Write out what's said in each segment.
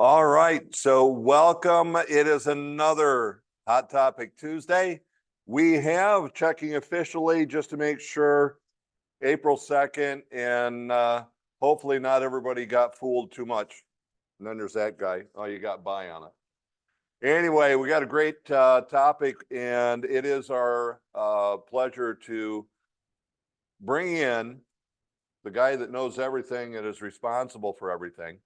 All right, so welcome. It is another Hot Topic Tuesday. We have checking officially just to make sure April 2nd, and hopefully not everybody got fooled too much. And then there's that guy. Oh, you got by on it. Anyway, we got a great topic, and it is our pleasure to bring in the guy that knows everything and is responsible for everything,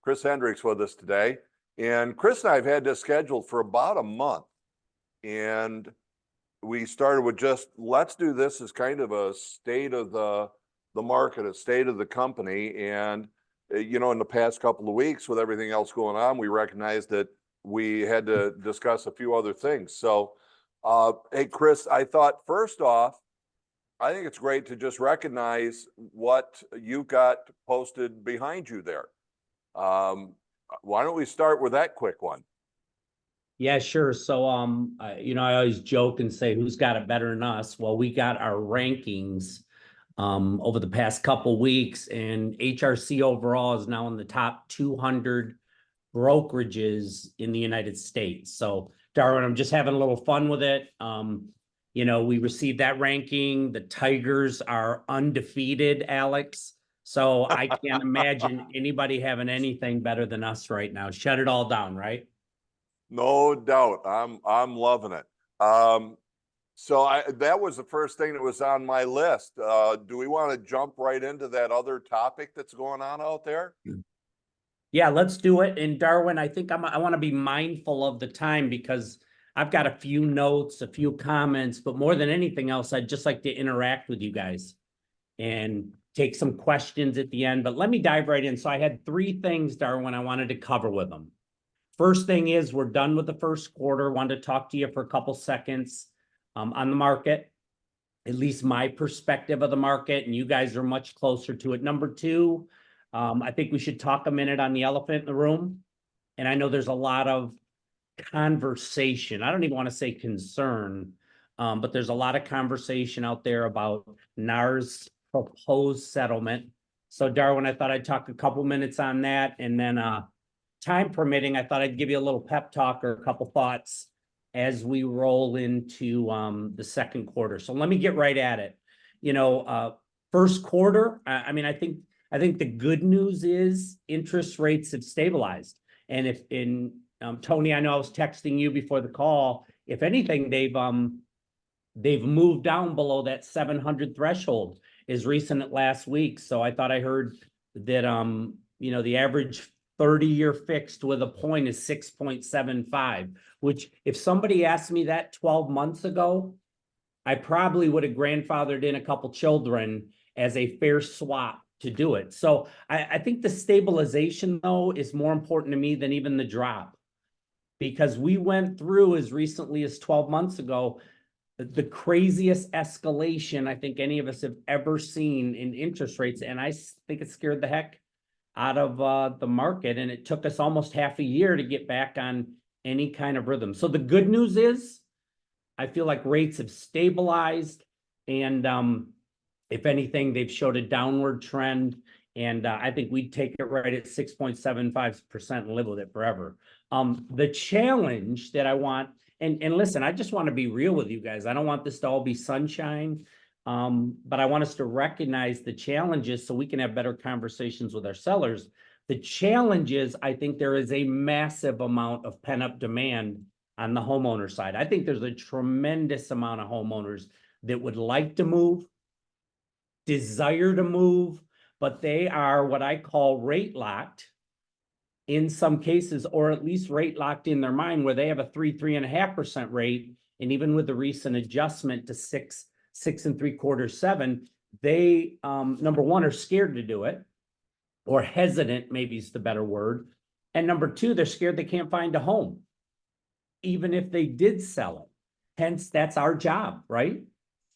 Chris Hendrix, with us today. And Chris and I have had this scheduled for about a month. And we started with just, let's do this as kind of a state of the market, a state of the company. And, you know, in the past couple of weeks with everything else going on, we recognized that we had to discuss a few other things. So, hey, Chris, I thought first off, I think it's great to just recognize what you've got posted behind you there. Why don't we start with that quick one? Yeah, sure. So, I always joke and say, who's got it better than us? Well, we got our rankings over the past couple weeks, and HRC overall is now in the top 200 brokerages in the United States. So, Darwin, I'm just having a little fun with it. We received that ranking. The Tigers are undefeated, Alex. So I can't imagine anybody having anything better than us right now. Shut it all down, right? No doubt. I'm loving it. So that was the first thing that was on my list. Do we want to jump right into that other topic that's going on out there? Yeah, let's do it. And Darwin, I think I want to be mindful of the time because I've got a few notes, a few comments, but more than anything else, I'd just like to interact with you guys and take some questions at the end. But let me dive right in. So I had three things, Darwin, I wanted to cover with them. First thing is we're done with the first quarter. Wanted to talk to you for a couple seconds on the market, at least my perspective of the market, and you guys are much closer to it. Number two, I think we should talk a minute on the elephant in the room. And I know there's a lot of conversation. I don't even want to say concern, but there's a lot of conversation out there about NAR's proposed settlement. So Darwin, I thought I'd talk a couple minutes on that. And then time permitting, I thought I'd give you a little pep talk or a couple thoughts as we roll into the second quarter. So let me get right at it. First quarter, I think the good news is interest rates have stabilized. And if Tony, I know I was texting you before the call. If anything, they've moved down below that 700 threshold as recent as last week. So I thought I heard that the average 30-year fixed with a point is 6.75, which if somebody asked me that 12 months ago, I probably would have grandfathered in a couple children as a fair swap to do it. So I think the stabilization, though, is more important to me than even the drop, because we went through as recently as 12 months ago the craziest escalation I think any of us have ever seen in interest rates. And I think it scared the heck out of the market. And it took us almost half a year to get back on any kind of rhythm. So the good news is I feel like rates have stabilized. And if anything, they've showed a downward trend. And I think we'd take it right at 6.75% and live with it forever. The challenge that I want, and listen, I just want to be real with you guys. I don't want this to all be sunshine, but I want us to recognize the challenges so we can have better conversations with our sellers. The challenge is, I think there is a massive amount of pent-up demand on the homeowner side. I think there's a tremendous amount of homeowners that would like to move, desire to move, but they are what I call rate locked in some cases, or at least rate locked in their mind, where they have a 3.5% rate. And even with the recent adjustment to 6.75, 7, they, number one, are scared to do it, or hesitant, maybe is the better word. And number two, they're scared they can't find a home, even if they did sell it. Hence, that's our job, right?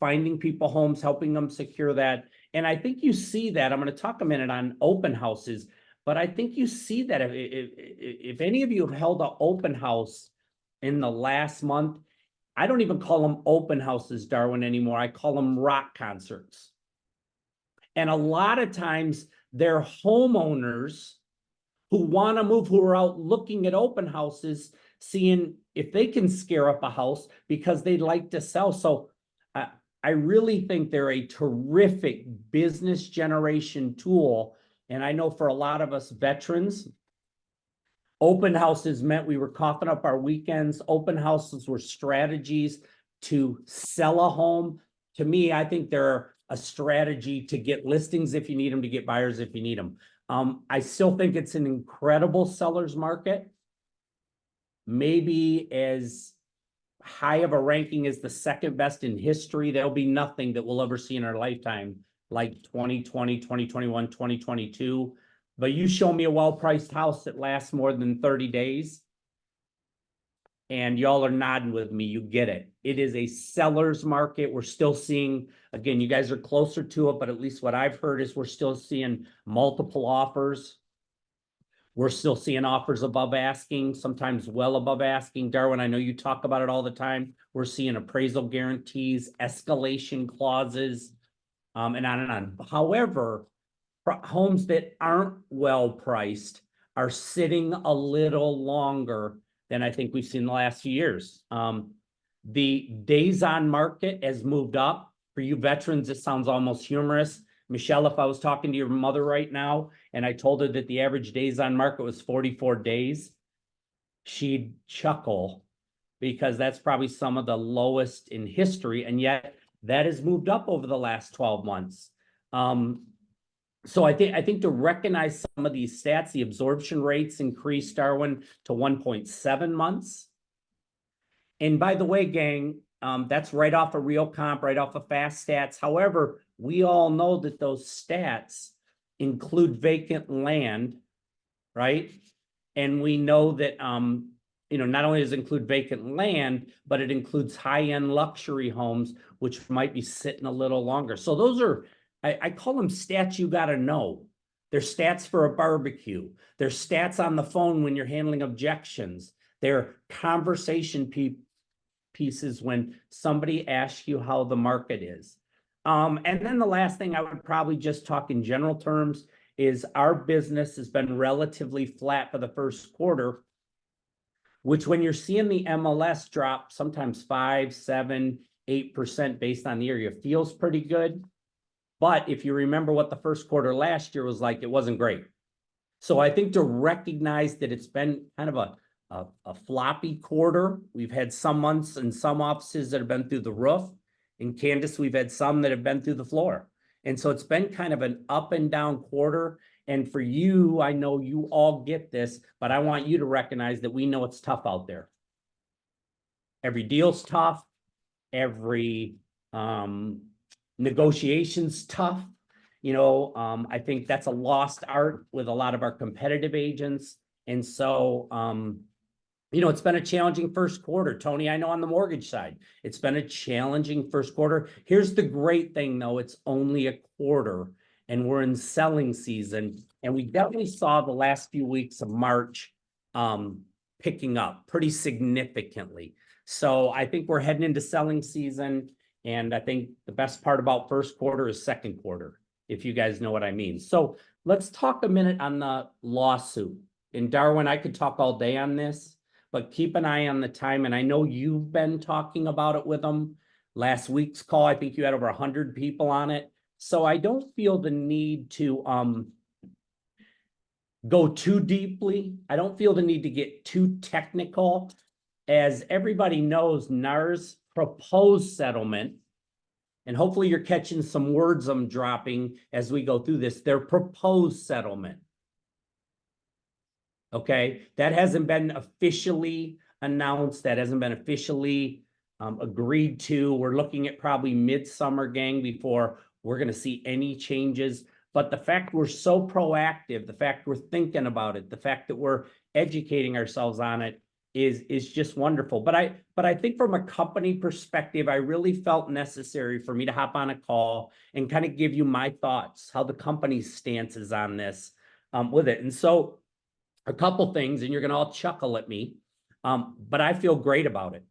Finding people homes, helping them secure that. And I think you see that. I'm going to talk a minute on open houses, but I think you see that if any of you have held an open house in the last month, I don't even call them open houses, Darwin, anymore. I call them rock concerts. And a lot of times they're homeowners who want to move, who are out looking at open houses, seeing if they can scare up a house because they'd like to sell. So I really think they're a terrific business generation tool. And I know for a lot of us veterans, open houses meant we were coughing up our weekends. Open houses were strategies to sell a home. To me, I think they're a strategy to get listings if you need them, to get buyers if you need them. I still think it's an incredible seller's market. Maybe as high of a ranking as the second best in history. There'll be nothing that we'll ever see in our lifetime like 2020, 2021, 2022. But you show me a well-priced house that lasts more than 30 days, and y'all are nodding with me. You get it. It is a seller's market. We're still seeing, again, you guys are closer to it, but at least what I've heard is we're still seeing multiple offers. We're still seeing offers above asking, sometimes well above asking. Darwin, I know you talk about it all the time. We're seeing appraisal guarantees, escalation clauses, and on and on. However, homes that aren't well priced are sitting a little longer than I think we've seen in the last few years. The days on market has moved up. For you veterans, it sounds almost humorous. Michelle, if I was talking to your mother right now and I told her that the average days on market was 44 days, she'd chuckle because that's probably some of the lowest in history. And yet that has moved up over the last 12 months. So I think to recognize some of these stats, the absorption rates increased, Darwin, to 1.7 months. And by the way, gang, that's right off a real comp, right off of fast stats. However, we all know that those stats include vacant land, right? And we know that, not only does it include vacant land, but it includes high-end luxury homes, which might be sitting a little longer. So those are, I call them stats you got to know. They're stats for a barbecue. They're stats on the phone when you're handling objections. They're conversation pieces when somebody asks you how the market is. And then the last thing I would probably just talk in general terms is our business has been relatively flat for the first quarter, which when you're seeing the MLS drop sometimes 5, 7, 8% based on the area feels pretty good. But if you remember what the first quarter last year was like, it wasn't great. So I think to recognize that it's been kind of a floppy quarter. We've had some months and some offices that have been through the roof. In Candace, we've had some that have been through the floor. And so it's been kind of an up and down quarter. And for you, I know you all get this, but I want you to recognize that we know it's tough out there. Every deal's tough. Every negotiation's tough. I think that's a lost art with a lot of our competitive agents. And so, it's been a challenging first quarter. Tony, I know on the mortgage side, it's been a challenging first quarter. Here's the great thing, though. It's only a quarter, and we're in selling season. And we definitely saw the last few weeks of March picking up pretty significantly. So I think we're heading into selling season. And I think the best part about first quarter is second quarter, if you guys know what I mean. So let's talk a minute on the lawsuit. And Darwin, I could talk all day on this, but keep an eye on the time. And I know you've been talking about it with them. Last week's call, I think you had over 100 people on it. So I don't feel the need to go too deeply. I don't feel the need to get too technical. As everybody knows, NAR's proposed settlement, and hopefully you're catching some words I'm dropping as we go through this, their proposed settlement. Okay, that hasn't been officially announced. That hasn't been officially agreed to. We're looking at probably midsummer, gang, before we're going to see any changes. But the fact we're so proactive, the fact we're thinking about it, the fact that we're educating ourselves on it is just wonderful. But I think from a company perspective, I really felt necessary for me to hop on a call and kind of give you my thoughts, how the company's stance is on this with it. And so a couple things, and you're going to all chuckle at me, but I feel great about it.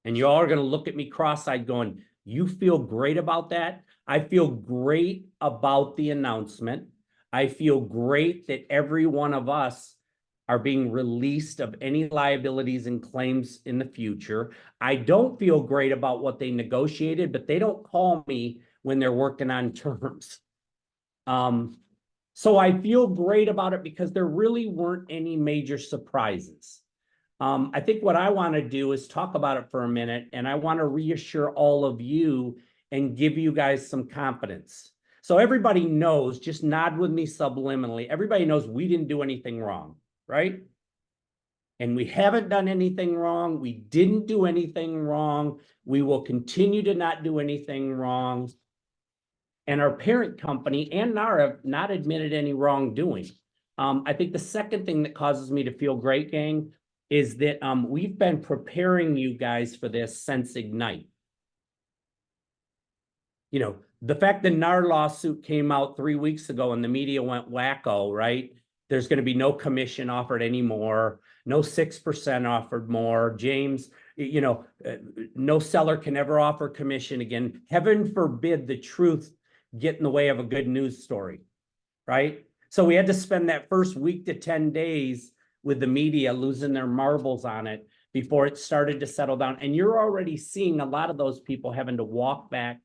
And you all are going to look at me cross-eyed going, you feel great about that? I feel great about the announcement. I feel great that every one of us are being released of any liabilities and claims in the future. I don't feel great about what they negotiated, but they don't call me when they're working on terms. So I feel great about it because there really weren't any major surprises. I think what I want to do is talk about it for a minute, and I want to reassure all of you and give you guys some confidence. So everybody knows, just nod with me subliminally. Everybody knows we didn't do anything wrong, right? And we haven't done anything wrong. We didn't do anything wrong. We will continue to not do anything wrong. And our parent company and NAR have not admitted any wrongdoing. I think the second thing that causes me to feel great, gang, is that we've been preparing you guys for this since Ignite. You know, the fact the NAR lawsuit came out 3 weeks ago and the media went wacko, right? There's going to be no commission offered anymore, no 6% offered more. James, you know, no seller can ever offer commission again. Heaven forbid the truth get in the way of a good news story, right? So we had to spend that first week to 10 days with the media losing their marbles on it before it started to settle down. And you're already seeing a lot of those people having to walk back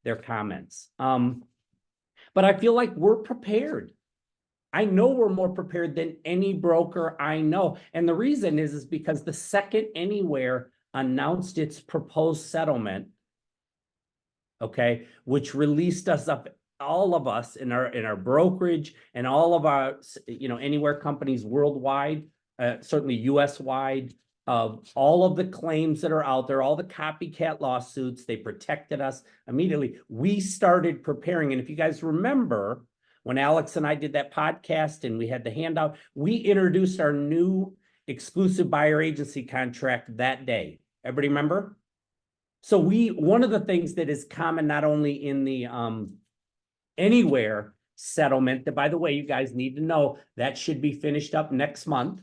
their comments. But I feel like we're prepared. I know we're more prepared than any broker I know. And the reason is because the second Anywhere announced its proposed settlement, okay, which released us up, all of us in our brokerage and all of our, you know, Anywhere companies worldwide, certainly US wide, of all of the claims that are out there, all the copycat lawsuits, they protected us immediately. We started preparing. And if you guys remember, when Alex and I did that podcast and we had the handout, we introduced our new exclusive buyer agency contract that day. Everybody remember? So one of the things that is common not only in the Anywhere settlement, that by the way, you guys need to know that should be finished up next month.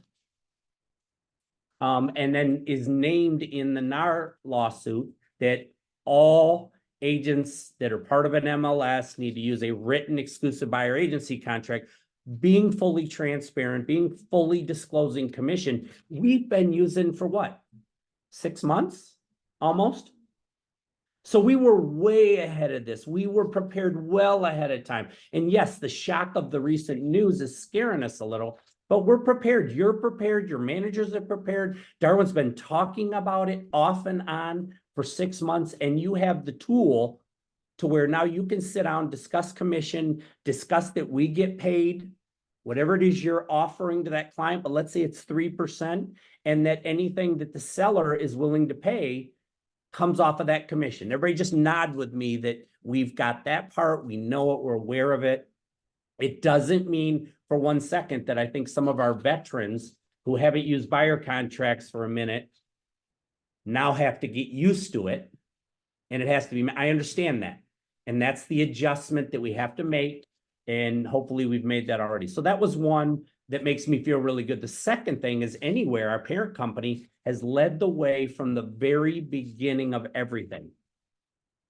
And then is named in the NAR lawsuit that all agents that are part of an MLS need to use a written exclusive buyer agency contract, being fully transparent, being fully disclosing commission. We've been using for what? 6 months almost. So we were way ahead of this. We were prepared well ahead of time. And yes, the shock of the recent news is scaring us a little, but we're prepared. You're prepared. Your managers are prepared. Darwin's been talking about it off and on for 6 months, and you have the tool to where now you can sit down, discuss commission, discuss that we get paid, whatever it is you're offering to that client, but let's say it's 3%, and that anything that the seller is willing to pay comes off of that commission. Everybody just nod with me that we've got that part. We know it. We're aware of it. It doesn't mean for 1 second that I think some of our veterans who haven't used buyer contracts for a minute now have to get used to it. And it has to be, I understand that. And that's the adjustment that we have to make. And hopefully we've made that already. So that was one that makes me feel really good. The second thing is Anywhere, our parent company, has led the way from the very beginning of everything.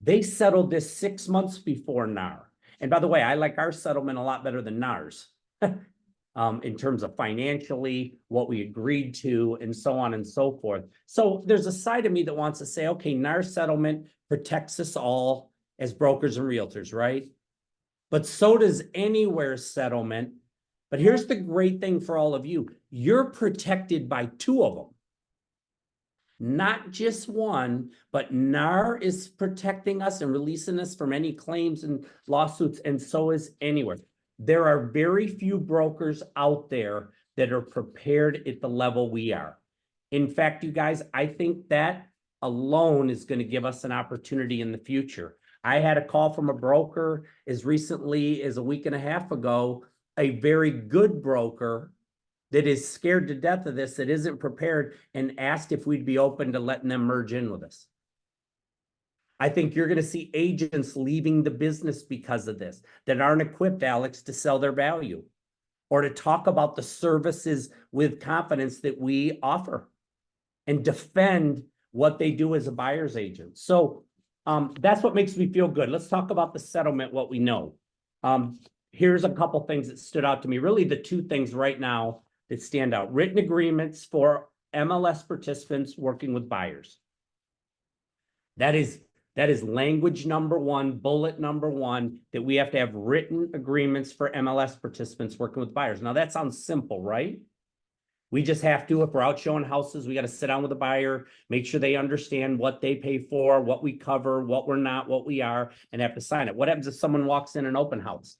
They settled this 6 months before NAR. And by the way, I like our settlement a lot better than NAR's in terms of financially, what we agreed to, and so on and so forth. So there's a side of me that wants to say, okay, NAR settlement protects us all as brokers and realtors, right? But so does Anywhere settlement. But here's the great thing for all of you. You're protected by 2 of them. Not just one, but NAR is protecting us and releasing us from any claims and lawsuits, and so is Anywhere. There are very few brokers out there that are prepared at the level we are. In fact, you guys, I think that alone is going to give us an opportunity in the future. I had a call from a broker as recently as a week and a half ago, a very good broker that is scared to death of this, that isn't prepared, and asked if we'd be open to letting them merge in with us. I think you're going to see agents leaving the business because of this, that aren't equipped, Alex, to sell their value or to talk about the services with confidence that we offer and defend what they do as a buyer's agent. So that's what makes me feel good. Let's talk about the settlement, what we know. here's a couple things that stood out to me. Really, the two things right now that stand out: written agreements for MLS participants working with buyers. That is language number one, bullet number one, that we have to have written agreements for MLS participants working with buyers. Now that sounds simple, right? We just have to, if we're out showing houses, we got to sit down with the buyer, make sure they understand what they pay for, what we cover, what we're not, what we are, and have to sign it. What happens if someone walks in an open house?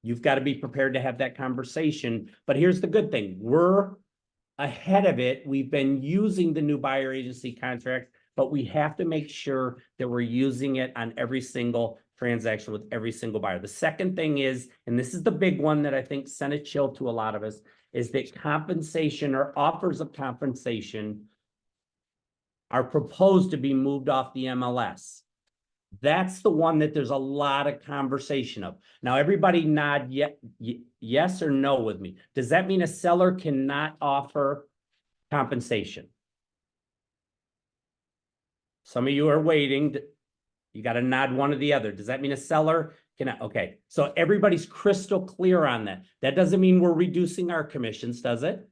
You've got to be prepared to have that conversation. But here's the good thing: we're ahead of it. We've been using the new buyer agency contract, but we have to make sure that we're using it on every single transaction with every single buyer. The second thing is, and this is the big one that I think sent a chill to a lot of us, is that compensation or offers of compensation are proposed to be moved off the MLS. That's the one that there's a lot of conversation of. Now, everybody nod yes or no with me. Does that mean a seller cannot offer compensation? Some of you are waiting. You got to nod one or the other. Does that mean a seller cannot? Okay, so everybody's crystal clear on that. That doesn't mean we're reducing our commissions, does it?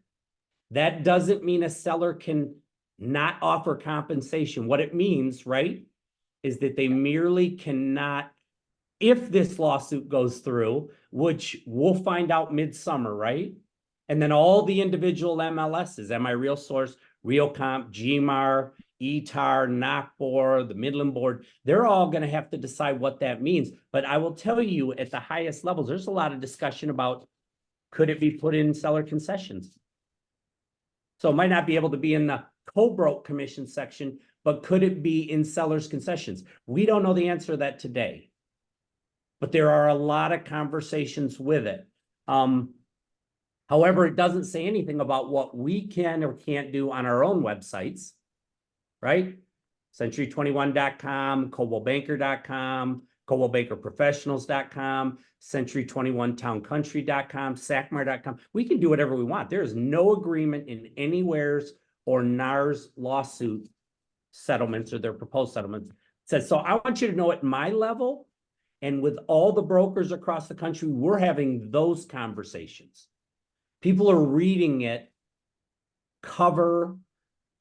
That doesn't mean a seller can not offer compensation. What it means, right, is that they merely cannot, if this lawsuit goes through, which we'll find out midsummer, right? And then all the individual MLSs, Am I Real Source, RealComp, GMAR, ETAR, NOCBOR, the Midland Board, they're all going to have to decide what that means. But I will tell you, at the highest levels, there's a lot of discussion about, could it be put in seller concessions? So it might not be able to be in the co-broke commission section, but could it be in seller's concessions? We don't know the answer to that today, but there are a lot of conversations with it. However, it doesn't say anything about what we can or can't do on our own websites, right? Century21.com, ColdwellBanker.com, ColdwellBankerProfessionals.com, Century21TownCountry.com, SACMAR.com. We can do whatever we want. There is no agreement in Anywhere's or NAR's lawsuit settlements or their proposed settlements. It says, so I want you to know at my level and with all the brokers across the country, we're having those conversations. People are reading it cover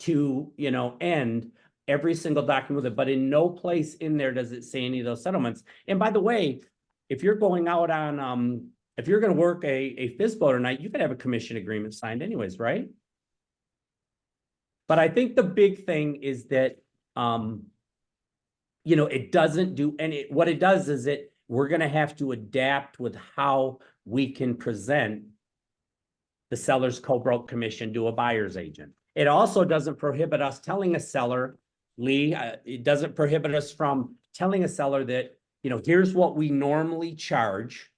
to, end every single document with it, but in no place in there does it say any of those settlements. And by the way, if you're going out on, if you're going to work a FISBO tonight, you could have a commission agreement signed anyways, right? But I think the big thing is that, it doesn't do any, what it does is we're going to have to adapt with how we can present the seller's co-broke commission to a buyer's agent. It also doesn't prohibit us telling a seller, Lee, it doesn't prohibit us from telling a seller that, here's what we normally charge,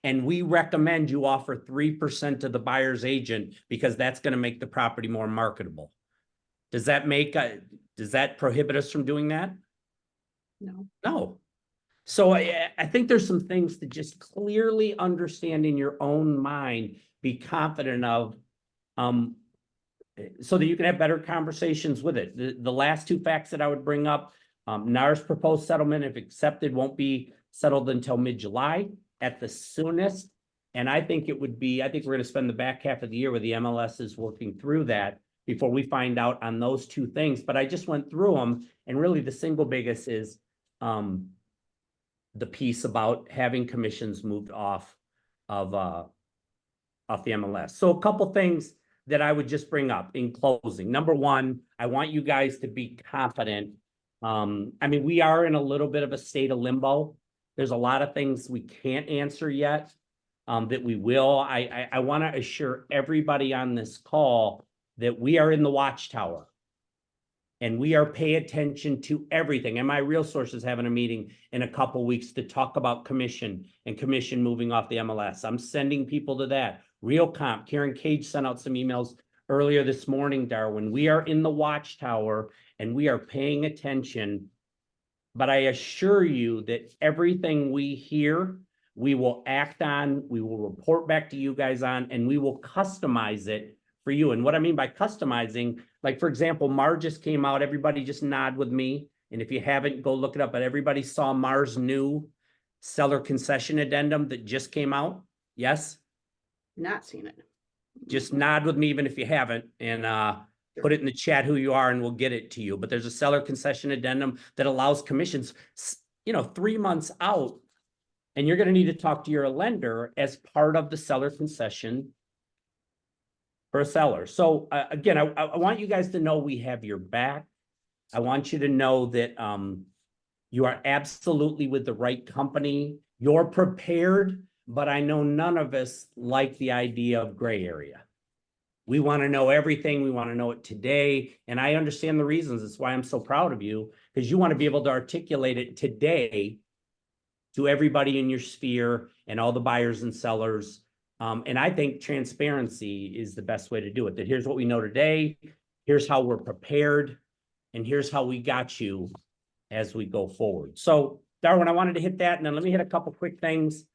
and we recommend you offer 3% to the buyer's agent because that's going to make the property more marketable. Does that prohibit us from doing that? No. No. So I think there's some things to just clearly understand in your own mind, be confident of, so that you can have better conversations with it. The last two facts that I would bring up, NAR's proposed settlement, if accepted, won't be settled until mid-July at the soonest. And I think we're going to spend the back half of the year with the MLSs working through that before we find out on those two things. But I just went through them, and really the single biggest is, the piece about having commissions moved off the MLS. So a couple things that I would just bring up in closing. Number one, I want you guys to be confident. We are in a little bit of a state of limbo. There's a lot of things we can't answer yet, that we will. I want to assure everybody on this call that we are in the watchtower. And we are paying attention to everything. And my Real Source is having a meeting in a couple weeks to talk about commission and commission moving off the MLS. I'm sending people to that. RealComp, Karen Cage sent out some emails earlier this morning, Darwin. We are in the watchtower and we are paying attention. But I assure you that everything we hear, we will act on, we will report back to you guys on, and we will customize it for you. And what I mean by customizing, like, for example, MAR just came out. Everybody just nod with me. And if you haven't, go look it up. But everybody saw MAR's new seller concession addendum that just came out? Yes? Not seen it. Just nod with me even if you haven't, and put it in the chat who you are and we'll get it to you. But there's a seller concession addendum that allows commissions, 3 months out. And you're gonna need to talk to your lender as part of the seller concession for a seller. So again, I want you guys to know we have your back. I want you to know that you are absolutely with the right company. You're prepared, but I know none of us like the idea of gray area. We want to know everything. We want to know it today. And I understand the reasons. That's why I'm so proud of you, because you want to be able to articulate it today to everybody in your sphere and all the buyers and sellers. And I think transparency is the best way to do it. That here's what we know today. Here's how we're prepared. And here's how we got you as we go forward. So Darwin, I wanted to hit that. And then let me hit a couple quick things.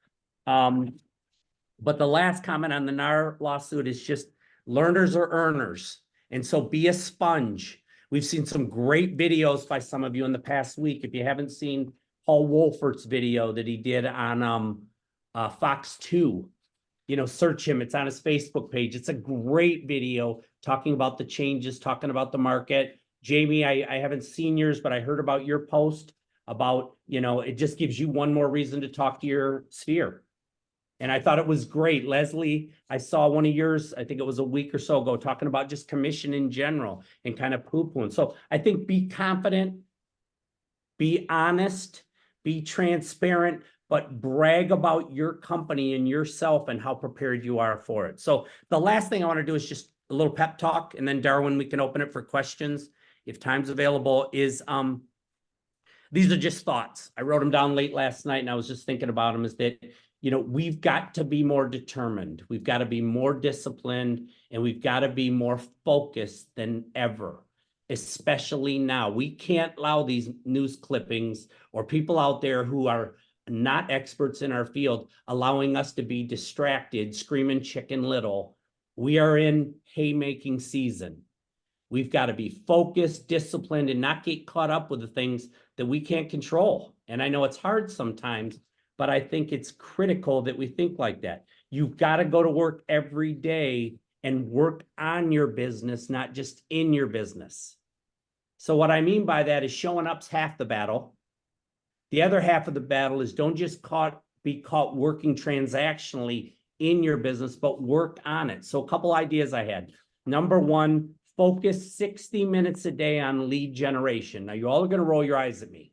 But the last comment on the NAR lawsuit is just learners are earners. And so be a sponge. We've seen some great videos by some of you in the past week. If you haven't seen Paul Wolfert's video that he did on Fox 2, search him. It's on his Facebook page. It's a great video talking about the changes, talking about the market. Jamie, I haven't seen yours, but I heard about your post about, it just gives you one more reason to talk to your sphere. And I thought it was great. Leslie, I saw one of yours, I think it was a week or so ago, talking about just commission in general and kind of poo-pooing. So I think be confident, be honest, be transparent, but brag about your company and yourself and how prepared you are for it. So the last thing I want to do is just a little pep talk, and then Darwin, we can open it for questions if time's available. Is these are just thoughts. I wrote them down late last night and I was just thinking about them. Is that we've got to be more determined. We've got to be more disciplined, and we've got to be more focused than ever, especially now. We can't allow these news clippings or people out there who are not experts in our field allowing us to be distracted, screaming chicken little. We are in haymaking season. We've got to be focused, disciplined, and not get caught up with the things that we can't control. And I know it's hard sometimes, but I think it's critical that we think like that. You've got to go to work every day and work on your business, not just in your business. So what I mean by that is showing up's half the battle. The other half of the battle is don't just be caught working transactionally in your business, but work on it. So a couple ideas I had. Number one, focus 60 minutes a day on lead generation. Now, you're all going to roll your eyes at me.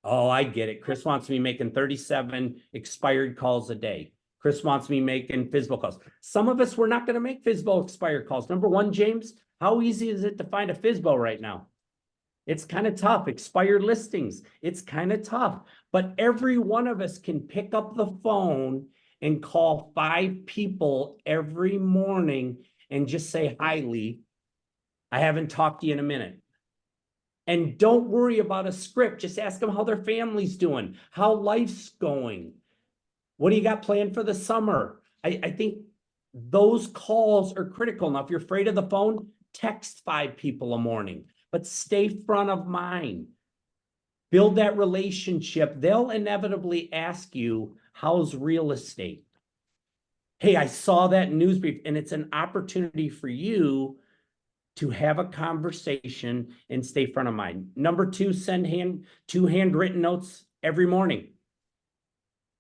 Oh, I get it. Chris wants me making 37 expired calls a day. Chris wants me making FSBO calls. Some of us, we're not going to make FSBO expired calls. Number one, James, how easy is it to find a FSBO right now? It's kind of tough. Expired listings, it's kind of tough. But every one of us can pick up the phone and call 5 people every morning and just say, "Hi, Lee. I haven't talked to you in a minute." And don't worry about a script. Just ask them how their family's doing, how life's going. What do you got planned for the summer? I think those calls are critical. Now, if you're afraid of the phone, text 5 people a morning, but stay front of mind. Build that relationship. They'll inevitably ask you, how's real estate? Hey, I saw that news brief, and it's an opportunity for you to have a conversation and stay front of mind. Number 2, send 2 handwritten notes every morning.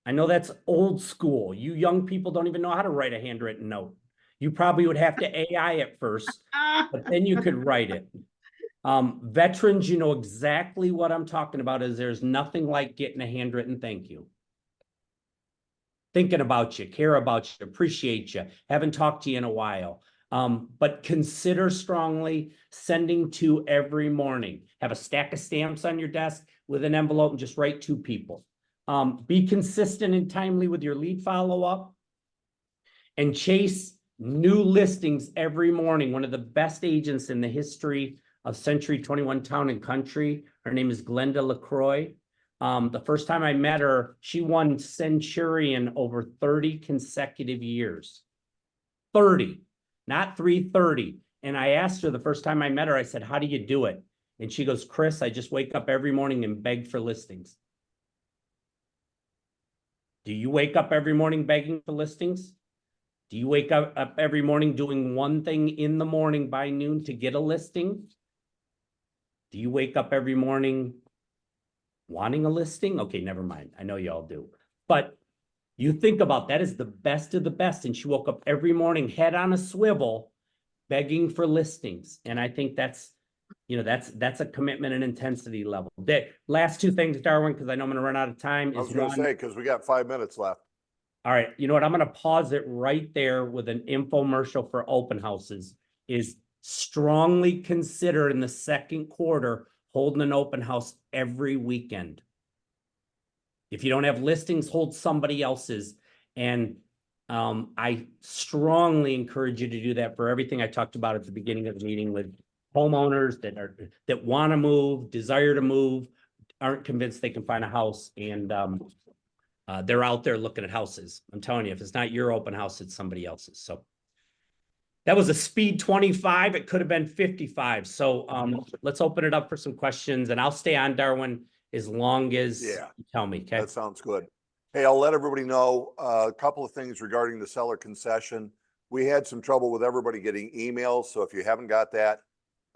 I know that's old school. You young people don't even know how to write a handwritten note. You probably would have to AI it first, but then you could write it. Veterans, you know exactly what I'm talking about. Is there's nothing like getting a handwritten thank you. Thinking about you, care about you, appreciate you, haven't talked to you in a while. But consider strongly sending 2 every morning. Have a stack of stamps on your desk with an envelope and just write 2 people. Be consistent and timely with your lead follow-up, and chase new listings every morning. One of the best agents in the history of Century 21 Town and Country. Her name is Glenda LaCroix. The first time I met her, she won Centurion over 30 consecutive years. 30. Not 330. And I asked her the first time I met her, I said, "How do you do it?" And she goes, "Chris, I just wake up every morning and beg for listings." Do you wake up every morning begging for listings? Do you wake up every morning doing one thing in the morning by noon to get a listing? Do you wake up every morning wanting a listing? Okay, never mind. I know you all do. But you think about that is the best of the best. And she woke up every morning, head on a swivel, begging for listings. And I think that's, that's a commitment and intensity level. The last two things, Darwin, because I know I'm going to run out of time. I was going to say, because we got 5 minutes left. All right, you know what? I'm going to pause it right there with an infomercial for open houses. Is strongly consider in the second quarter holding an open house every weekend. If you don't have listings, hold somebody else's. And I strongly encourage you to do that for everything I talked about at the beginning of the meeting with homeowners that want to move, desire to move, aren't convinced they can find a house, and they're out there looking at houses. I'm telling you, if it's not your open house, it's somebody else's. So that was a speed 25. It could have been 55. So let's open it up for some questions, and I'll stay on, Darwin, as long as you tell me. Okay. That sounds good. Hey, I'll let everybody know a couple of things regarding the seller concession. We had some trouble with everybody getting emails. So if you haven't got that,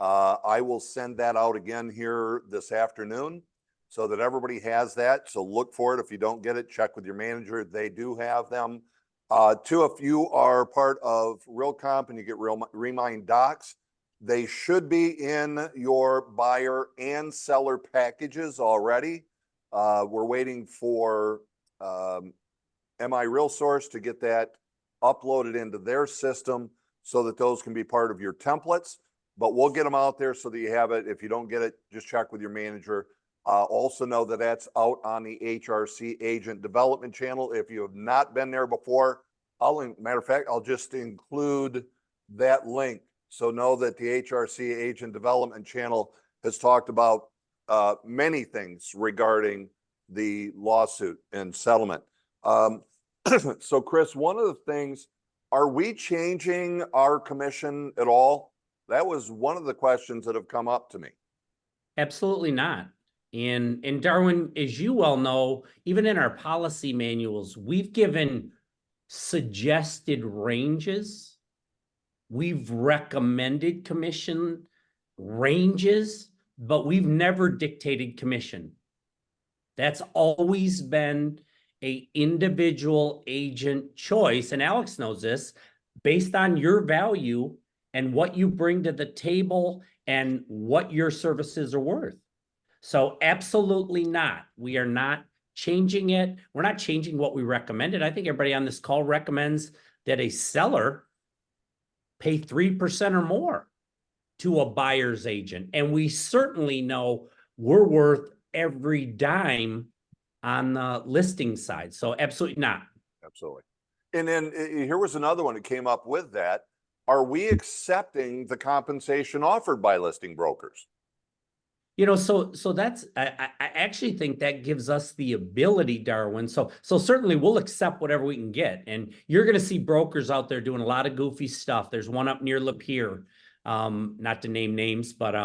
I will send that out again here this afternoon so that everybody has that. So look for it. If you don't get it, check with your manager. They do have them. Two, if you are part of RealComp and you get Remind Docs, they should be in your buyer and seller packages already. We're waiting for MI Real Source to get that uploaded into their system so that those can be part of your templates. But we'll get them out there so that you have it. If you don't get it, just check with your manager. Also know that that's out on the HRC Agent Development channel. If you have not been there before, matter of fact, I'll just include that link. So know that the HRC Agent Development channel has talked about many things regarding the lawsuit and settlement. So Chris, one of the things, are we changing our commission at all? That was one of the questions that have come up to me. Absolutely not. And Darwin, as you well know, even in our policy manuals, we've given suggested ranges. We've recommended commission ranges, but we've never dictated commission. That's always been an individual agent choice. And Alex knows this, based on your value and what you bring to the table and what your services are worth. So absolutely not. We are not changing it. We're not changing what we recommended. I think everybody on this call recommends that a seller pay 3% or more to a buyer's agent. And we certainly know we're worth every dime on the listing side. So absolutely not. Absolutely. And then here was another one that came up with that. Are we accepting the compensation offered by listing brokers? So that's, I actually think that gives us the ability, Darwin. So certainly we'll accept whatever we can get. And you're going to see brokers out there doing a lot of goofy stuff. There's one up near Lapeer, not to name names, but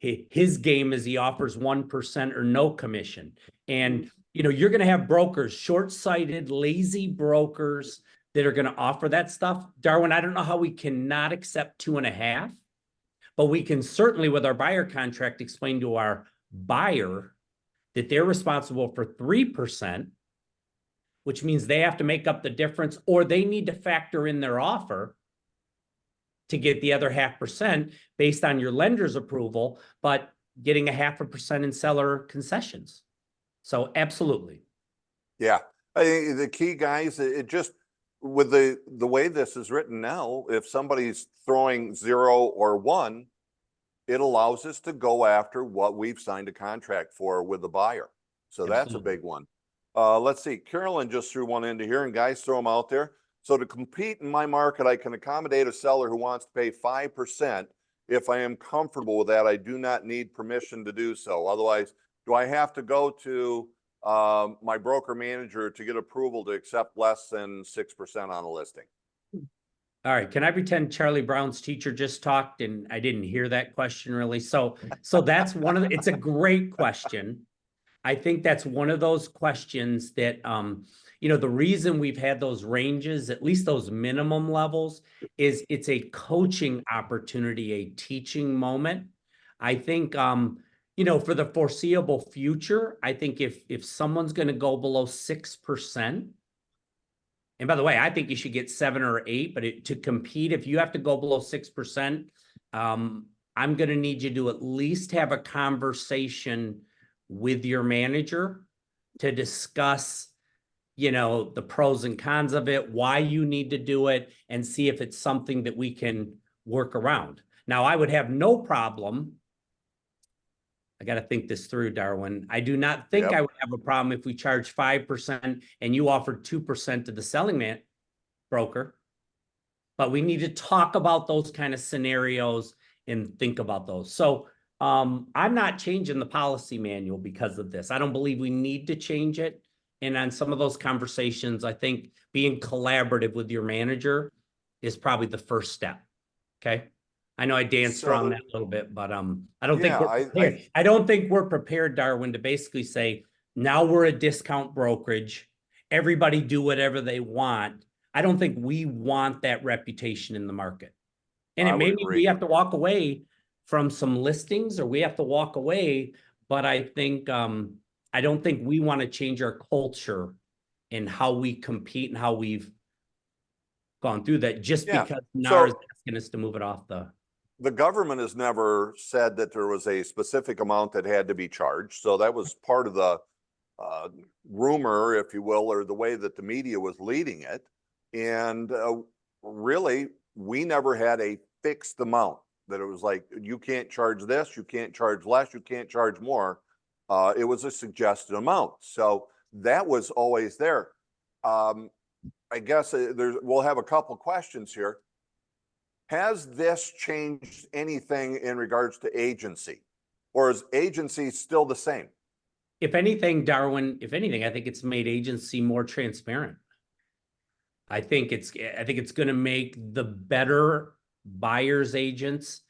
his game is he offers 1% or no commission. And you're going to have brokers, short-sighted, lazy brokers that are going to offer that stuff. Darwin, I don't know how we cannot accept 2.5. But we can certainly, with our buyer contract, explain to our buyer that they're responsible for 3%, which means they have to make up the difference, or they need to factor in their offer to get the other 0.5% based on your lender's approval, but getting 0.5% in seller concessions. So absolutely. Yeah. The key, guys, it just, with the way this is written now, if somebody's throwing 0 or 1, it allows us to go after what we've signed a contract for with the buyer. So that's a big one. Let's see. Carolyn just threw one into here, and guys, throw them out there. So to compete in my market, I can accommodate a seller who wants to pay 5%. If I am comfortable with that, I do not need permission to do so. Otherwise, do I have to go to my broker manager to get approval to accept less than 6% on a listing? All right. Can I pretend Charlie Brown's teacher just talked and I didn't hear that question really? So that's one of the, it's a great question. I think that's one of those questions that, you know, the reason we've had those ranges, at least those minimum levels, is it's a coaching opportunity, a teaching moment. I think, you know, for the foreseeable future, I think if someone's going to go below 6%, and by the way, I think you should get 7 or 8, but to compete, if you have to go below 6%, I'm going to need you to at least have a conversation with your manager to discuss, you know, the pros and cons of it, why you need to do it, and see if it's something that we can work around. Now, I would have no problem. I got to think this through, Darwin. I do not think I would have a problem if we charge 5% and you offered 2% to the selling man broker. But we need to talk about those kind of scenarios and think about those. So I'm not changing the policy manual because of this. I don't believe we need to change it. And on some of those conversations, I think being collaborative with your manager is probably the first step. Okay. I know I danced around that a little bit, but I don't think we're prepared. I don't think we're prepared, Darwin, to basically say, now we're a discount brokerage. Everybody do whatever they want. I don't think we want that reputation in the market. And it may mean we have to walk away from some listings, or we have to walk away, but I think I don't think we want to change our culture in how we compete and how we've gone through that just because NAR is asking us to move it off the government has never said that there was a specific amount that had to be charged. So that was part of the rumor, if you will, or the way that the media was leading it. And really, we never had a fixed amount that it was like, you can't charge this, you can't charge less, you can't charge more. It was a suggested amount. So that was always there. I guess we'll have a couple questions here. Has this changed anything in regards to agency, or is agency still the same? If anything, Darwin, I think it's made agency more transparent. I think it's going to make the better buyers agents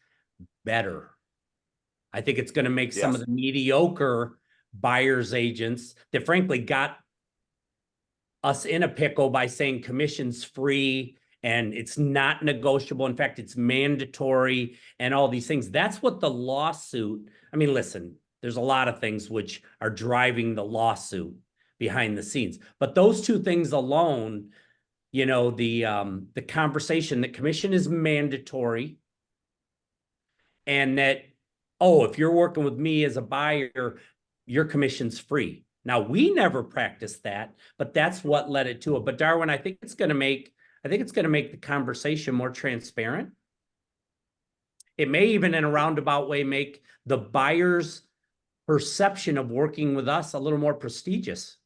better. I think it's going to make some of the mediocre buyers agents that frankly got us in a pickle by saying commission's free and it's not negotiable. In fact, it's mandatory and all these things. That's what the lawsuit, I mean, listen, there's a lot of things which are driving the lawsuit behind the scenes, but those two things alone, you know, the conversation that commission is mandatory and that, oh, if you're working with me as a buyer, your commission's free. Now, we never practiced that, but that's what led it to it. But Darwin, I think it's going to make the conversation more transparent. It may even in a roundabout way make the buyer's perception of working with us a little more prestigious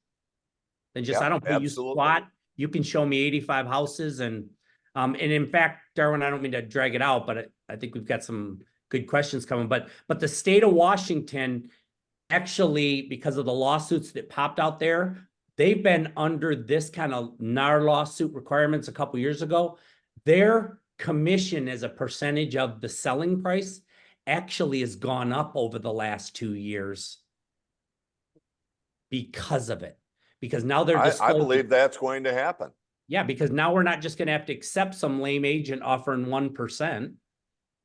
than just, I don't pay you squat. You can show me 85 houses. And in fact, Darwin, I don't mean to drag it out, but I think we've got some good questions coming. But the state of Washington, actually, because of the lawsuits that popped out there, they've been under this kind of NAR lawsuit requirements a couple years ago. Their commission as a percentage of the selling price actually has gone up over the last 2 years because of it. Because now they're I believe that's going to happen. Yeah, because now we're not just going to have to accept some lame agent offering 1%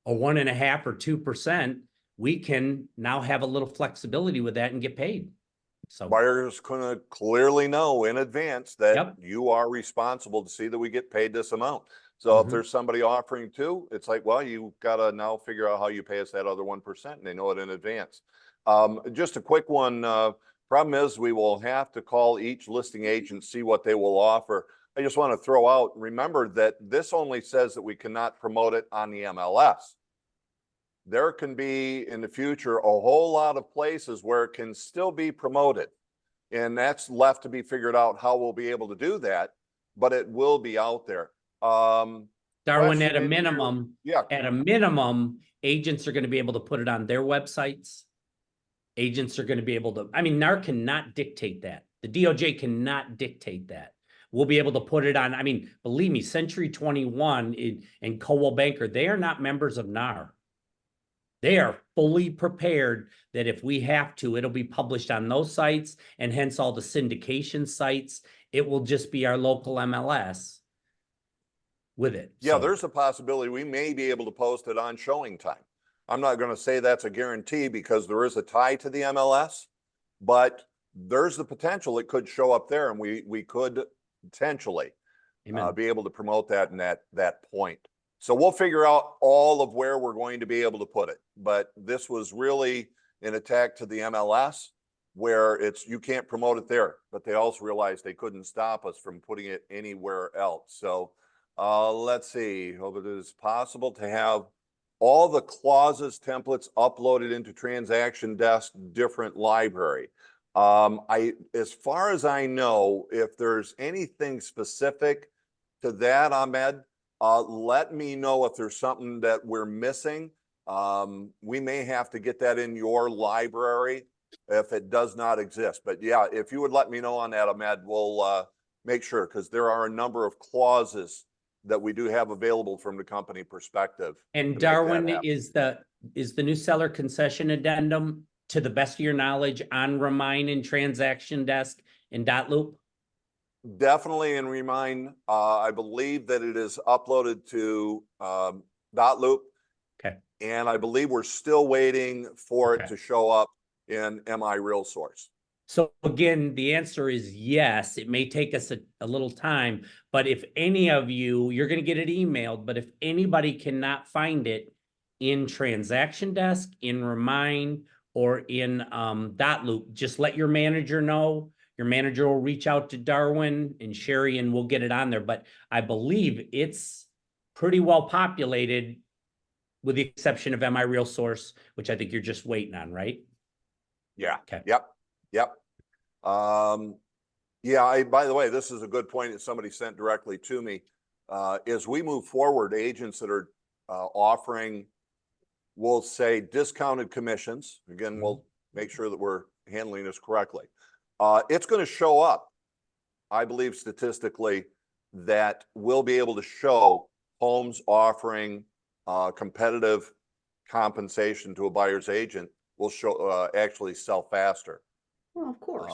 or 1.5% or 2%. We can now have a little flexibility with that and get paid. So buyers gonna clearly know in advance that you are responsible to see that we get paid this amount. So if there's somebody offering 2, it's like, well, you gotta now figure out how you pay us that other 1%, and they know it in advance. Just a quick one. Problem is, we will have to call each listing agent, see what they will offer. I just want to throw out, remember that this only says that we cannot promote it on the MLS. There can be in the future a whole lot of places where it can still be promoted. And that's left to be figured out how we'll be able to do that, but it will be out there. Darwin, at a minimum, agents are going to be able to put it on their websites. Agents are going to be able to, I mean, NAR cannot dictate that. The DOJ cannot dictate that. We'll be able to put it on, I mean, believe me, Century 21 and Coldwell Banker, they are not members of NAR. They are fully prepared that if we have to, it'll be published on those sites and hence all the syndication sites. It will just be our local MLS with it. Yeah, So, there's a possibility we may be able to post it on showing time. I'm not going to say that's a guarantee because there is a tie to the MLS, but there's the potential it could show up there, and we could potentially amen. be able to promote that in that point. So we'll figure out all of where we're going to be able to put it. But this was really an attack to the MLS where it's you can't promote it there, but they also realized they couldn't stop us from putting it anywhere else. So let's see. Hope it is possible to have all the clauses templates uploaded into Transaction Desk different library. As far as I know, if there's anything specific to that, Ahmed, let me know if there's something that we're missing. We may have to get that in your library if it does not exist. But yeah, if you would let me know on that, Ahmed, we'll make sure, because there are a number of clauses that we do have available from the company perspective. And Darwin, is the new seller concession addendum, to the best of your knowledge, on Remind and Transaction Desk and Dotloop? Definitely in Remind. I believe that it is uploaded to Dotloop. Okay. And I believe we're still waiting for it Okay. to show up in MI Real Source. So again, the answer is yes. It may take us a little time, but if any of you, you're going to get it emailed, but if anybody cannot find it in Transaction Desk, in Remind, or in Dotloop, just let your manager know. Your manager will reach out to Darwin and Sherry, and we'll get it on there. But I believe it's pretty well populated, with the exception of MI Real Source, which I think you're just waiting on, right? Yeah. Okay. Yep. Yeah, by the way, this is a good point that somebody sent directly to me. As we move forward, agents that are offering, we'll say, discounted commissions, again, we'll make sure that we're handling this correctly. It's going to show up, I believe, statistically, that we'll be able to show homes offering competitive compensation to a buyer's agent will show actually sell faster. Well, of course.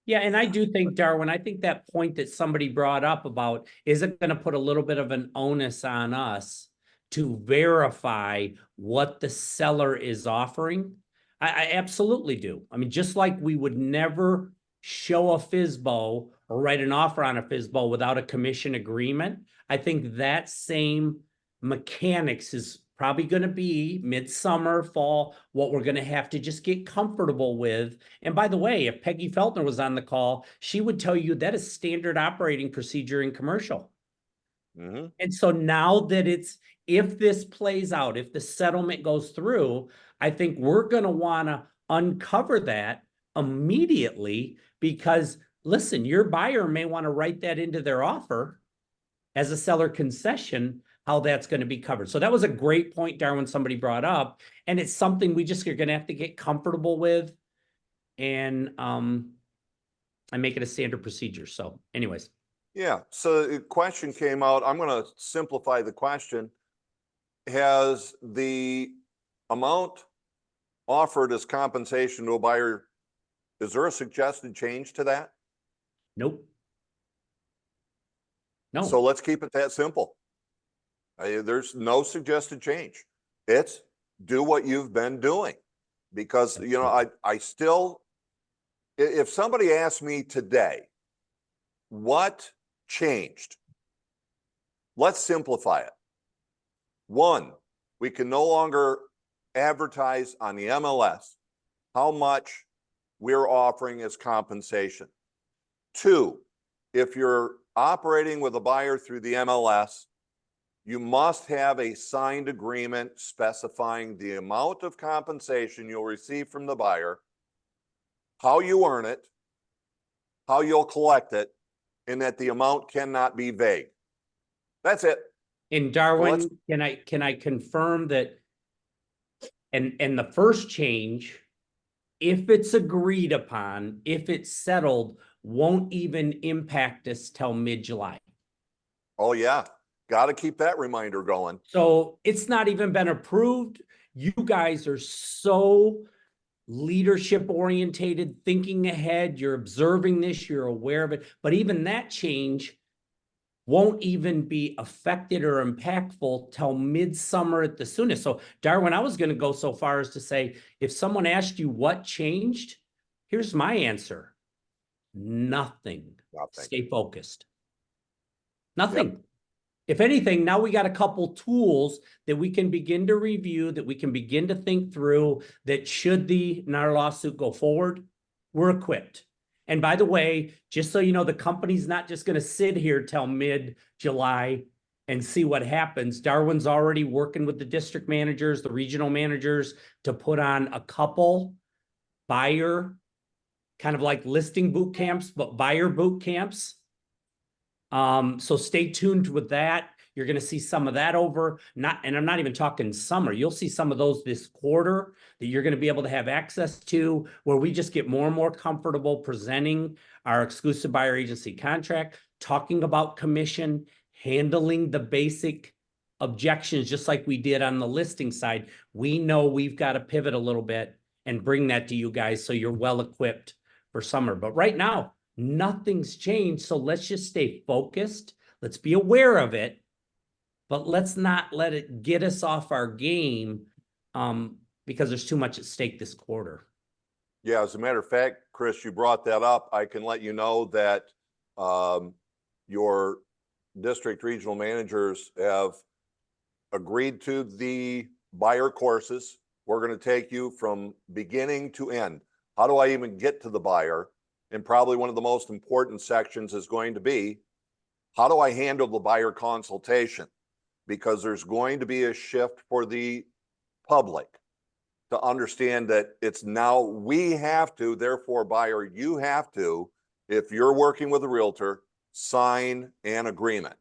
Yeah, and I do think, Darwin, I think that point that somebody brought up about, is it going to put a little bit of an onus on us to verify what the seller is offering? I absolutely do. I mean, just like we would never show a FSBO or write an offer on a FSBO without a commission agreement, I think that same mechanics is probably going to be midsummer, fall, what we're going to have to just get comfortable with. And by the way, if Peggy Feltner was on the call, she would tell you that is standard operating procedure in commercial. Mm-hmm. And so now that if this plays out, if the settlement goes through, I think we're going to want to uncover that immediately, because listen, your buyer may want to write that into their offer as a seller concession, how that's going to be covered. So that was a great point, Darwin, somebody brought up, and it's something we just are going to have to get comfortable with and make it a standard procedure. So anyways. Yeah, so the question came out. I'm going to simplify the question. Has the amount offered as compensation to a buyer, is there a suggested change to that? Nope. No. So let's keep it that simple. There's no suggested change. It's do what you've been doing, because, you know, I still, if somebody asked me today, what changed? Let's simplify it. One, we can no longer advertise on the MLS how much we're offering as compensation. Two, if you're operating with a buyer through the MLS, you must have a signed agreement specifying the amount of compensation you'll receive from the buyer, how you earn it, how you'll collect it, and that the amount cannot be vague. That's it. And Darwin, can I confirm that? And the first change, if it's agreed upon, if it's settled, won't even impact us till mid-July. Oh yeah, got to keep that reminder going. So it's not even been approved. You guys are so leadership orientated, thinking ahead. You're observing this, you're aware of it. But even that change won't even be affected or impactful till midsummer at the soonest. So, Darwin, I was going to go so far as to say, if someone asked you what changed, here's my answer: nothing. Nothing. Stay focused. Nothing. Yep. If anything, now we got a couple tools that we can begin to review, that we can begin to think through, that should our lawsuit go forward, we're equipped. And by the way, just so you know, the company's not just going to sit here till mid-July and see what happens. Darwin's already working with the district managers, the regional managers, to put on a couple buyer, kind of like listing boot camps, but buyer boot camps. So stay tuned with that. You're going to see some of that and I'm not even talking summer. You'll see some of those this quarter that you're going to be able to have access to, where we just get more and more comfortable presenting our exclusive buyer agency contract, talking about commission, handling the basic objections, just like we did on the listing side. We know we've got to pivot a little bit and bring that to you guys so you're well equipped for summer. But right now, nothing's changed. So let's just stay focused. Let's be aware of it, but let's not let it get us off our game, because there's too much at stake this quarter. Yeah, as a matter of fact, Chris, you brought that up. I can let you know that your district regional managers have agreed to the buyer courses. We're going to take you from beginning to end. How do I even get to the buyer? And probably one of the most important sections is going to be, how do I handle the buyer consultation? Because there's going to be a shift for the public to understand that it's now we have to, therefore buyer, you have to, if you're working with a realtor, sign an agreement.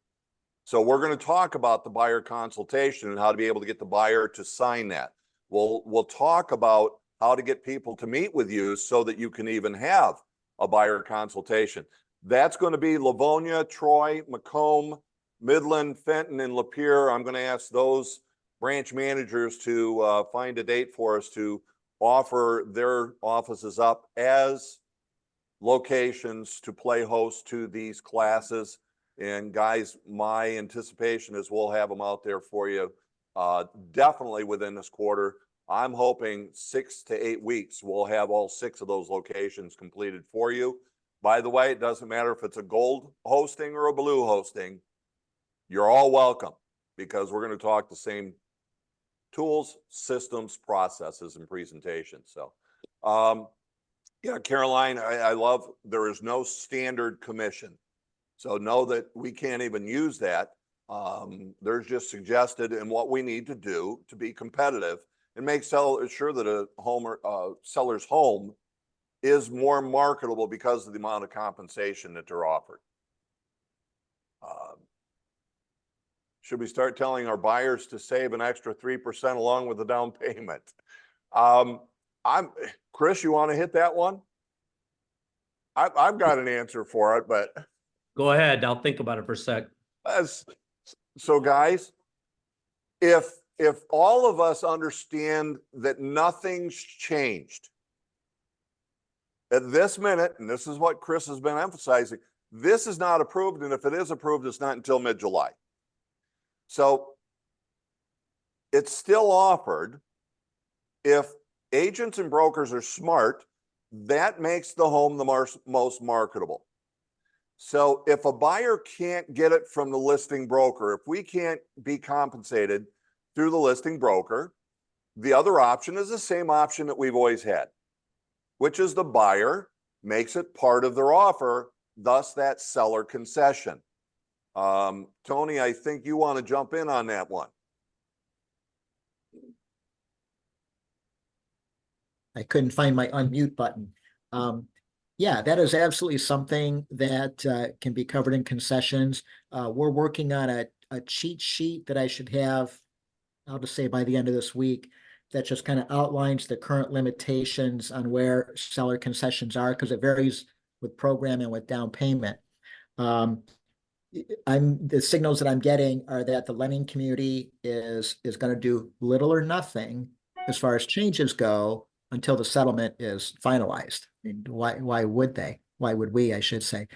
So we're going to talk about the buyer consultation and how to be able to get the buyer to sign that. We'll talk about how to get people to meet with you so that you can even have a buyer consultation. That's going to be Livonia, Troy, Macomb, Midland, Fenton, and Lapeer. I'm going to ask those branch managers to find a date for us to offer their offices up as locations to play host to these classes. And guys, my anticipation is we'll have them out there for you definitely within this quarter. I'm hoping 6 to 8 weeks, we'll have all 6 of those locations completed for you. By the way, it doesn't matter if it's a gold hosting or a blue hosting. You're all welcome, because we're going to talk the same tools, systems, processes, and presentations. So, yeah, Caroline, I love, there is no standard commission. So know that we can't even use that. There's just suggested in what we need to do to be competitive and make sure that a seller's home is more marketable because of the amount of compensation that they're offered. Should we start telling our buyers to save an extra 3% along with the down payment? Chris, you want to hit that one? I've got an answer for it, but go ahead. I'll think about it for a sec. So guys, if all of us understand that nothing's changed at this minute, and this is what Chris has been emphasizing, this is not approved, and if it is approved, it's not until mid-July. So it's still offered. If agents and brokers are smart, that makes the home the most marketable. So if a buyer can't get it from the listing broker, if we can't be compensated through the listing broker, the other option is the same option that we've always had, which is the buyer makes it part of their offer, thus that seller concession. Tony, I think you want to jump in on that one. I couldn't find my unmute button. Yeah, that is absolutely something that can be covered in concessions. We're working on a cheat sheet that I should have, I'll just say by the end of this week, that just kind of outlines the current limitations on where seller concessions are, because it varies with program and with down payment. The signals that I'm getting are that the lending community is going to do little or nothing as far as changes go until the settlement is finalized. I mean, why would they? Why would we, I should say?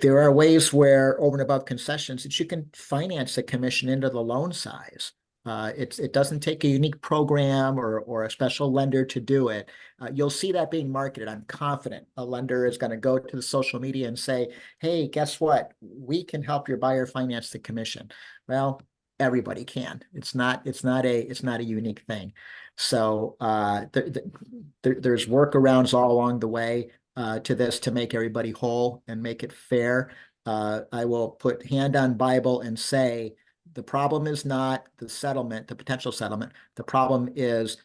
There are ways where over and above concessions that you can finance the commission into the loan size. It doesn't take a unique program or a special lender to do it. You'll see that being marketed. I'm confident a lender is going to go to the social media and say, hey, guess what? We can help your buyer finance the commission. Well, everybody can. It's not a unique thing. So there's workarounds all along the way to this to make everybody whole and make it fair. I will put hand on Bible and say the problem is not the settlement, the potential settlement. The problem is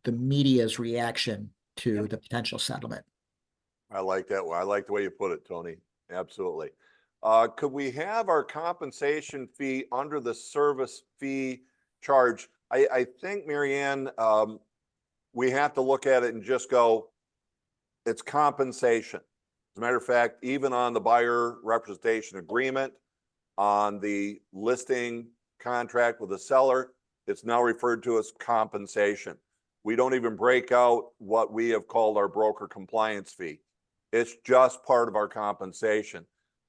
the media's reaction to the potential settlement. I like that one. I like the way you put it, Tony. Absolutely. Could we have our compensation fee under the service fee charge? I think, Marianne, we have to look at it and just go, it's compensation. As a matter of fact, even on the buyer representation agreement, on the listing contract with the seller, it's now referred to as compensation. We don't even break out what we have called our broker compliance fee. It's just part of our compensation.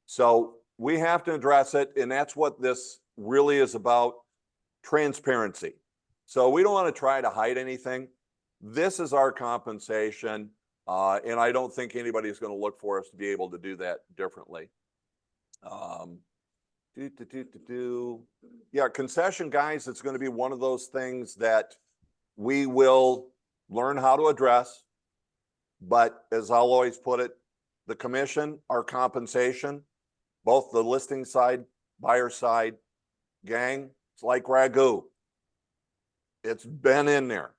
So we have to address it, and that's what this really is about, transparency. So we don't want to try to hide anything. This is our compensation, and I don't think anybody's going to look for us to be able to do that differently. Yeah, concession, guys, it's going to be one of those things that we will learn how to address. But as I'll always put it, the commission, our compensation, both the listing side, buyer side, gang, it's like ragu. It's been in there,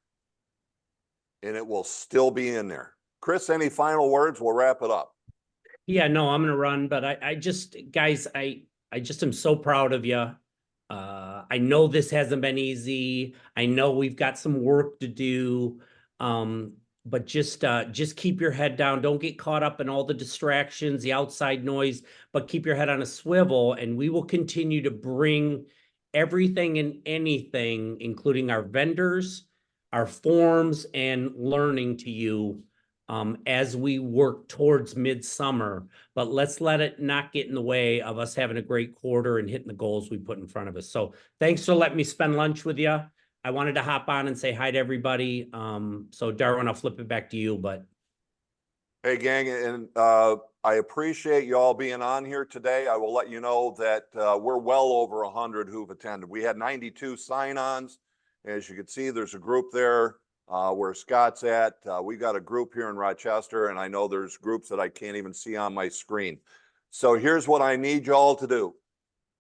and it will still be in there. Chris, any final words? We'll wrap it up. Yeah, no, I'm gonna run, but I just, guys, I just am so proud of you. I know this hasn't been easy. I know we've got some work to do. But just keep your head down. Don't get caught up in all the distractions, the outside noise, but keep your head on a swivel, and we will continue to bring everything and anything, including our vendors, our forms, and learning to you as we work towards midsummer. But let's let it not get in the way of us having a great quarter and hitting the goals we put in front of us. So thanks for letting me spend lunch with you. I wanted to hop on and say hi to everybody. So Darwin, I'll flip it back to you, but. Hey, gang, and I appreciate you all being on here today. I will let you know that we're well over 100 who've attended. We had 92 sign-ons. As you can see, there's a group there where Scott's at. We got a group here in Rochester, and I know there's groups that I can't even see on my screen. So here's what I need y'all to do.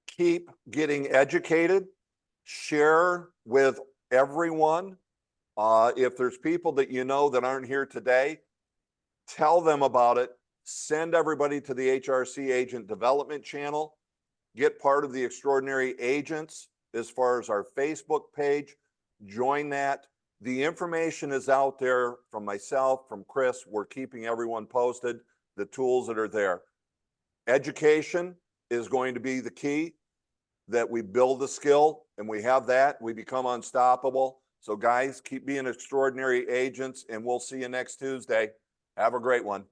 Keep getting educated. Share with everyone. If there's people that you know that aren't here today, tell them about it. Send everybody to the HRC Agent Development Channel. Get part of the Extraordinary Agents as far as our Facebook page. Join that. The information is out there from myself, from Chris. We're keeping everyone posted, the tools that are there. Education is going to be the key, that we build the skill, and we have that, we become unstoppable. So guys, keep being extraordinary agents, and we'll see you next Tuesday. Have a great one.